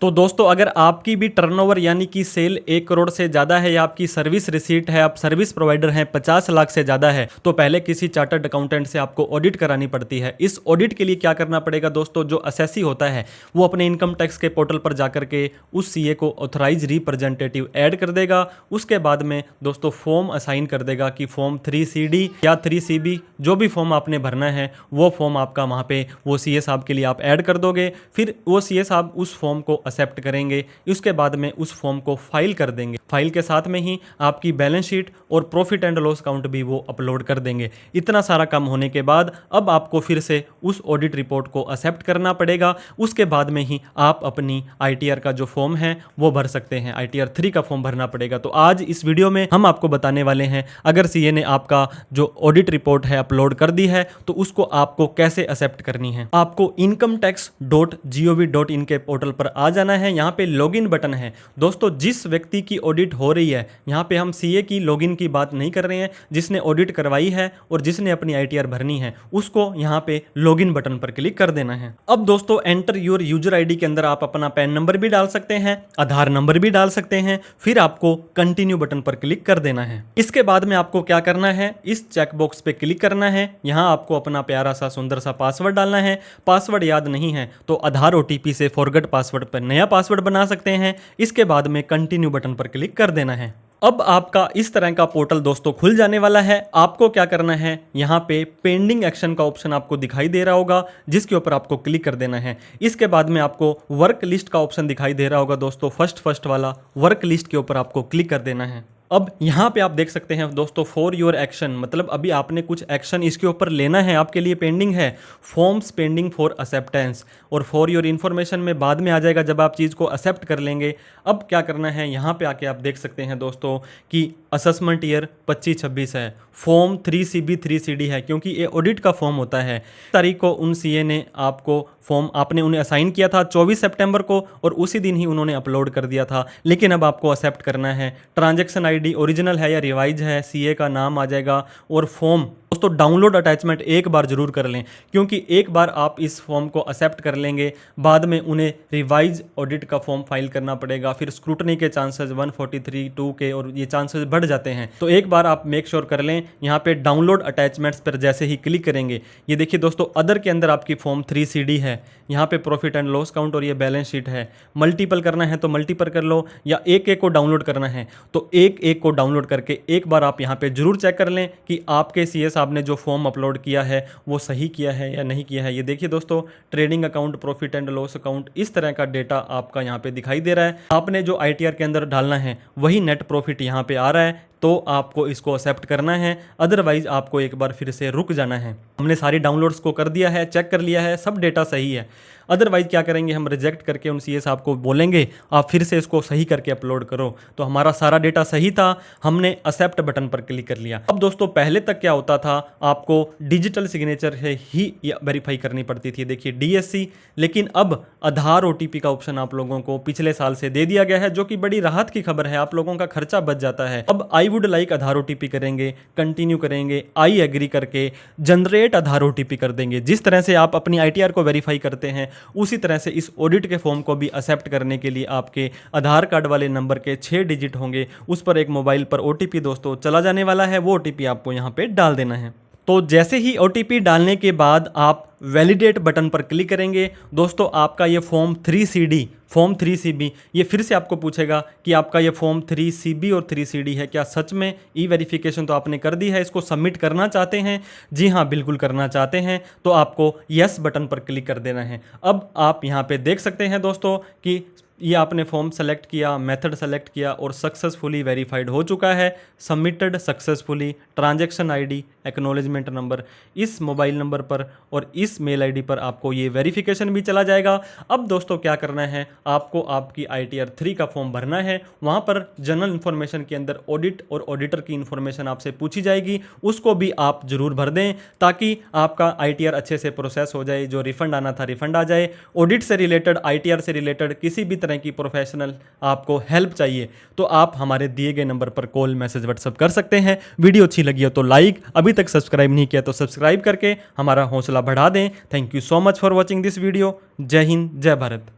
तो दोस्तों अगर आपकी भी टर्नओवर यानी कि सेल 1 करोड़ से ज़्यादा है या आपकी सर्विस रिसीट है, आप सर्विस प्रोवाइडर हैं, 50 लाख से ज़्यादा है, तो पहले किसी चार्टर्ड अकाउंटेंट से आपको ऑडिट करानी पड़ती है। इस ऑडिट के लिए क्या करना पड़ेगा दोस्तों, जो असेसी होता है वो अपने इनकम टैक्स के पोर्टल पर जाकर के उस सीए को ऑथराइज रिप्रेजेंटेटिव ऐड कर देगा। उसके बाद में दोस्तों फॉर्म असाइन कर देगा कि फॉर्म 3CD या 3CB जो भी फॉर्म आपने भरना है वो फॉर्म आपका वहाँ पे वो सीए साहब के लिए आप ऐड कर दोगे। फिर वो सीए साहब उस फॉर्म को एक्सेप्ट करेंगे। उसके बाद में उस फॉर्म को फाइल कर देंगे। फाइल के साथ में ही आपकी बैलेंस शीट और प्रॉफिट एंड लॉस अकाउंट भी वो अपलोड कर देंगे। इतना सारा काम होने के बाद अब आपको फिर से उस ऑडिट रिपोर्ट को एक्सेप्ट करना पड़ेगा। उसके बाद में ही आप अपनी आईटीआर का जो फॉर्म है वो भर सकते हैं। आईटीआर 3 का फॉर्म भरना पड़ेगा। तो आज इस वीडियो में हम आपको बताने वाले हैं, अगर सीए ने आपका जो ऑडिट रिपोर्ट है अपलोड कर दी है तो उसको आपको कैसे एक्सेप्ट करनी है। आपको incometax.gov.in के पोर्टल पर आ जाना है। यहाँ पे लॉगिन बटन है। दोस्तों जिस व्यक्ति की ऑडिट हो रही है, यहाँ पे हम सीए की लॉगिन की बात नहीं कर रहे हैं, जिसने ऑडिट करवाई है और जिसने अपनी आईटीआर भरनी है उसको यहाँ पे लॉगिन बटन पर क्लिक कर देना है। अब दोस्तों एंटर योर यूजर आईडी के अंदर आप अपना पैन नंबर भी डाल सकते हैं, आधार नंबर भी डाल सकते हैं। फिर आपको कंटिन्यू बटन पर क्लिक कर देना है। इसके बाद में आपको क्या करना है, इस चेकबॉक्स पे क्लिक करना है। यहाँ आपको अपना प्यारा सा सुंदर सा पासवर्ड डालना है। पासवर्ड याद नहीं है तो आधार ओटीपी से फॉरगेट पासवर्ड पर नया पासवर्ड बना सकते हैं। इसके बाद में कंटिन्यू बटन पर क्लिक कर देना है। अब आपका इस तरह का पोर्टल दोस्तों खुल जाने वाला है। आपको क्या करना है, यहाँ पे पेंडिंग एक्शन का ऑप्शन आपको दिखाई दे रहा होगा, जिसके ऊपर आपको क्लिक कर देना है। इसके बाद में आपको वर्क लिस्ट का ऑप्शन दिखाई दे रहा होगा दोस्तों, फर्स्ट वाला वर्क लिस्ट के ऊपर आपको क्लिक कर देना है। अब यहाँ पे आप देख सकते हैं दोस्तों फॉर योर एक्शन, मतलब अभी आपने कुछ एक्शन इसके ऊपर लेना है, आपके लिए पेंडिंग है। फॉर्म्स पेंडिंग फॉर एक्सेप्टेंस और फॉर योर इन्फॉर्मेशन में बाद में आ जाएगा जब आप चीज़ को एक्सेप्ट कर लेंगे। अब क्या करना है, यहाँ पे आके आप देख सकते हैं दोस्तों कि असेसमेंट ईयर 25-26 है, फॉर्म 3CB 3CD है, क्योंकि ये ऑडिट का फॉर्म होता है। तारीख को उन सीए ने आपको फॉर्म आपने उन्हें असाइन किया था 24 सितंबर को और उसी दिन ही उन्होंने अपलोड कर दिया था, लेकिन अब आपको एक्सेप्ट करना है। ट्रांजैक्शन आईडी ओरिजिनल है या रिवाइज है, सीए का नाम आ जाएगा और फॉर्म दोस्तों डाउनलोड अटैचमेंट एक बार जरूर कर लें, क्योंकि एक बार आप इस फॉर्म को एक्सेप्ट कर लेंगे, बाद में उन्हें रिवाइज ऑडिट का फॉर्म फाइल करना पड़ेगा। फिर स्क्रूटनी के चांसेस 143(2) के और ये चांसेस बढ़ जाते हैं। तो एक बार आप मेक श्योर कर लें। यहाँ पे डाउनलोड अटैचमेंट्स पर जैसे ही क्लिक करेंगे, ये देखिए दोस्तों अदर के अंदर आपकी फॉर्म 3CD है, यहाँ पे प्रॉफिट एंड लॉस काउंट और ये बैलेंस शीट है। मल्टीपल करना है तो मल्टीपल कर लो, या एक को डाउनलोड करना है तो एक को डाउनलोड करके एक बार आप यहाँ पे जरूर चेक कर लें कि आपके सीए साहब ने जो फॉर्म अपलोड किया है वो सही किया है या नहीं किया है। ये देखिए दोस्तों trading account, profit and loss account, इस तरह का डेटा आपका यहाँ पे दिखाई दे रहा है। आपने जो आईटीआर के अंदर डालना है वही नेट प्रॉफिट यहाँ पे आ रहा है, तो आपको इसको एक्सेप्ट करना है। अदरवाइज आपको एक बार फिर से रुक जाना है। हमने सारी डाउनलोड्स को कर दिया है, चेक कर लिया है, सब डेटा सही है। अदरवाइज क्या करेंगे, हम रिजेक्ट करके उन सीए साहब को बोलेंगे आप फिर से इसको सही करके अपलोड करो। तो हमारा सारा डेटा सही था, हमने एक्सेप्ट बटन पर क्लिक कर लिया। अब दोस्तों पहले तक क्या होता था, आपको डिजिटल सिग्नेचर से ही वेरीफाई करनी पड़ती थी, देखिए DSC, लेकिन अब आधार ओटीपी का ऑप्शन आप लोगों को पिछले साल से दे दिया गया है, जो कि बड़ी राहत की खबर है। आप लोगों का खर्चा बच जाता है। अब I would like Aadhaar OTP करेंगे, कंटिन्यू करेंगे, आई एग्री करके जनरेट आधार ओटीपी कर देंगे। जिस तरह से आप अपनी आईटीआर को वेरीफाई करते हैं उसी तरह से इस ऑडिट के फॉर्म को भी एक्सेप्ट करने के लिए आपके आधार कार्ड वाले नंबर के 6 डिजिट होंगे, उस पर एक मोबाइल पर ओटीपी दोस्तों चला जाने वाला है। वो ओटीपी आपको यहाँ पे डाल देना है। तो जैसे ही ओटीपी डालने के बाद आप वैलिडेट बटन पर क्लिक करेंगे दोस्तों, आपका ये फॉर्म 3CD, फॉर्म 3CB, ये फिर से आपको पूछेगा कि आपका ये फॉर्म 3CB और 3CD है क्या सच में। ई वेरिफिकेशन तो आपने कर दी है, इसको सबमिट करना चाहते हैं? जी हाँ, बिल्कुल करना चाहते हैं, तो आपको यस बटन पर क्लिक कर देना है। अब आप यहाँ पे देख सकते हैं दोस्तों कि ये आपने फॉर्म सेलेक्ट किया, मेथड सेलेक्ट किया और सक्सेसफुली वेरीफाइड हो चुका है। Submitted successfully, transaction ID, acknowledgement number, इस मोबाइल नंबर पर और इस मेल आईडी पर आपको ये वेरिफिकेशन भी चला जाएगा। अब दोस्तों क्या करना है, आपको आपकी आईटीआर 3 का फॉर्म भरना है। वहाँ पर जनरल इन्फॉर्मेशन के अंदर ऑडिट और ऑडिटर की इन्फॉर्मेशन आपसे पूछी जाएगी, उसको भी आप जरूर भर दें ताकि आपका आईटीआर अच्छे से प्रोसेस हो जाए, जो रिफंड आना था रिफंड आ जाए। ऑडिट से रिलेटेड, आईटीआर से रिलेटेड किसी भी तरह की प्रोफेशनल आपको हेल्प चाहिए तो आप हमारे दिए गए नंबर पर कॉल, मैसेज, व्हाट्सएप कर सकते हैं। वीडियो अच्छी लगी हो तो लाइक, अभी तक सब्सक्राइब नहीं किया तो सब्सक्राइब करके हमारा हौसला बढ़ा दें। Thank you so much for watching this video. जय हिंद, जय भारत।